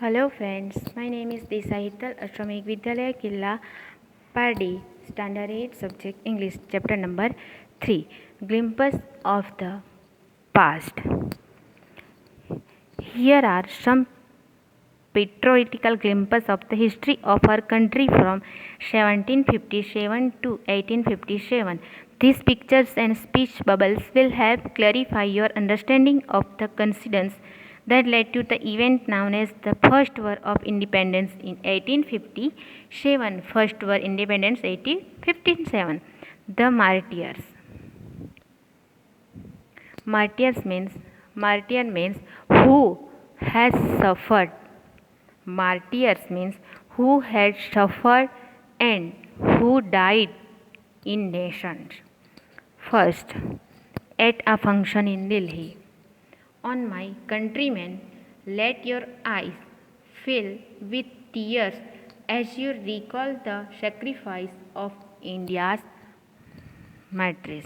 Hello friends, my name is Desai Hital, Ashramik Vidyalaya Killa Pardi, Standard 8 Subject English, Chapter number 3, Glimpses of the Past. Here are some patriotical glimpses of the history of our country from 1757 to 1857. These pictures and speech bubbles will help clarify your understanding of the coincidence that led to the event known as the First War of Independence in 1857. First War Independence 1857. The Martyrs. Martyr means who has suffered. Martyrs means who had suffered and who died in nations. First, at a function in Delhi. On my countrymen, let your eyes fill with tears as you recall the sacrifice of India's martyrs.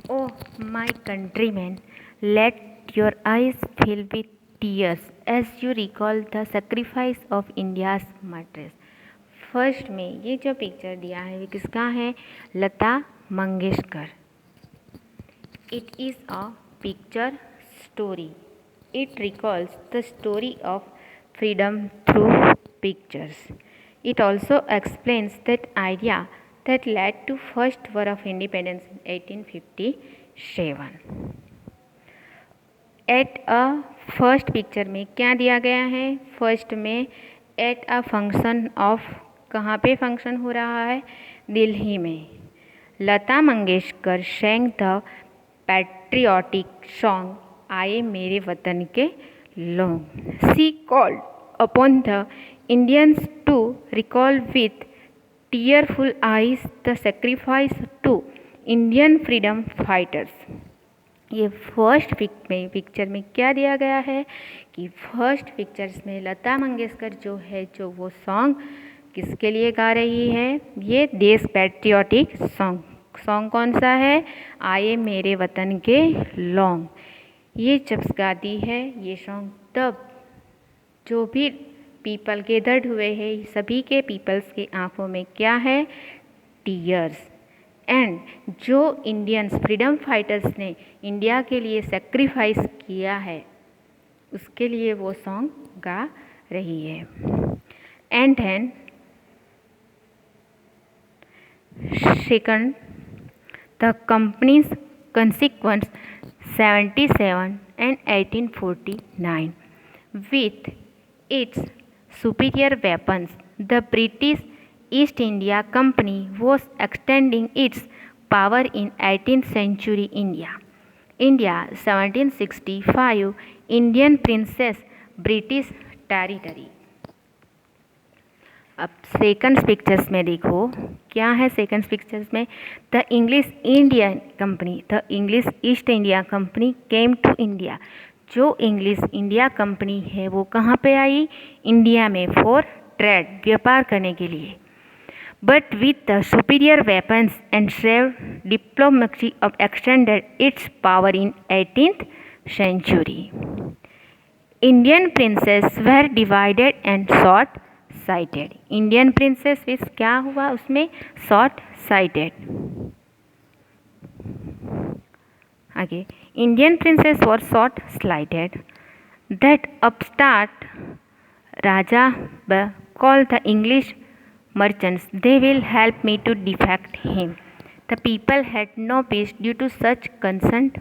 Oh, my countrymen, let your eyes fill with tears as you recall the sacrifice of India's martyrs. First में ये जो picture दिया है वो किसका है? Lata Mangeshkar. It is a picture story. It recalls the story of freedom through pictures. It also explains that idea that led to First War of Independence in 1857. At a first picture में क्या दिया गया है? फर्स्ट में at a function of, कहाँ पे function हो रहा है? दिल्ली में. Lata Mangeshkar sang the patriotic song आए मेरे वतन के लोग. She called upon the Indians to recall with tearful eyes the sacrifice to Indian freedom fighters. ये फर्स्ट पिक्चर में क्या दिया गया है कि फर्स्ट पिक्चर्स में लता मंगेशकर जो वो सॉन्ग किसके लिए गा रही है? ये देश पैट्रियोटिक सॉन्ग. सॉन्ग कौन सा है? आए मेरे वतन के लॉन्ग. ये जब गाती है ये सॉन्ग, तब जो भी पीपल गैदर्ड हुए हैं, सभी के पीपल्स के आंखों में क्या है? टीयर्स. एंड जो इंडियंस फ्रीडम फाइटर्स ने इंडिया के लिए सेक्रीफाइस किया है उसके लिए वो सॉन्ग गा रही है. And then second, the companies consequence 77 and 1849. With its superior weapons, the British East India Company was extending its power in 18th century India. 1765 Indian Princess British Territory. अब सेकंड पिक्चर्स में देखो क्या है. Second pictures में the English East India Company came to India. जो English India Company है वो कहाँ पे आई? इंडिया में, फॉर ट्रेड, व्यापार करने के लिए. But with the superior weapons and save diplomacy of extended its power in 18th century. Indian princes were divided and short sighted. Indian princes विस क्या हुआ उसमें? Short sighted. आगे, Indian princess war short sighted. That upstart Raja call the English merchants, they will help me to defect him. The people had no peace due to such constant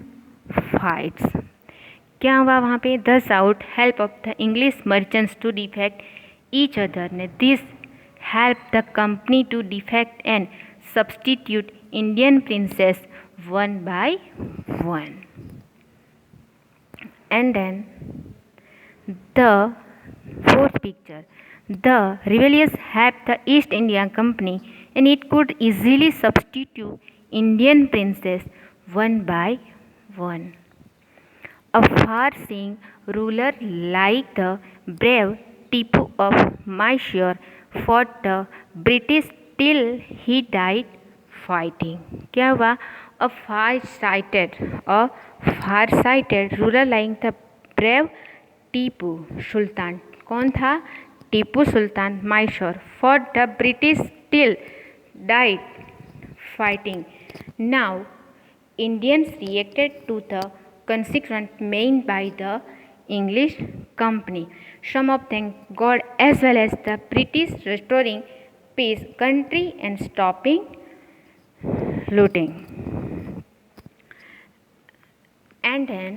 fights. क्या हुआ वहाँ पे? The sought help of the English merchants to defect each other. This helped the company to defect and substitute Indian princess one by one. And then the fourth picture, the rebellious helped the East India Company and it could easily substitute Indian princes one by one. A far-seeing ruler like the brave Tipu of Mysore fought the British till he died fighting. क्या हुआ? a far-sighted ruler like the brave Tipu Sultan, कौन था? Tipu Sultan Mysore fought the British till died fighting. Now Indians reacted to the concessions made by the English company. Some of them God as well as the British restoring peace country and stopping looting. And then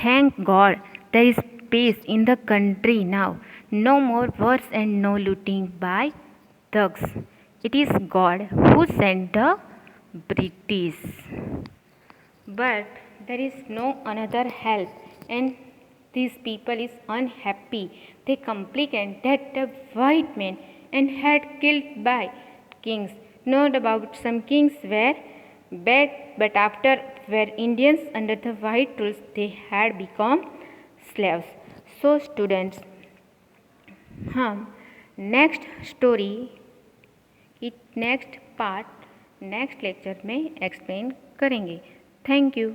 thank God there is peace in the country now. No more wars and no looting by thugs. It is God who sent the British. But there is no another help, and these people is unhappy. They complain that the white men and had killed by kings. Not about some kings were bad, but after were Indians under the white rules, they had become slaves. So students, हम next story की next part next lecture में explain करेंगे. Thank you.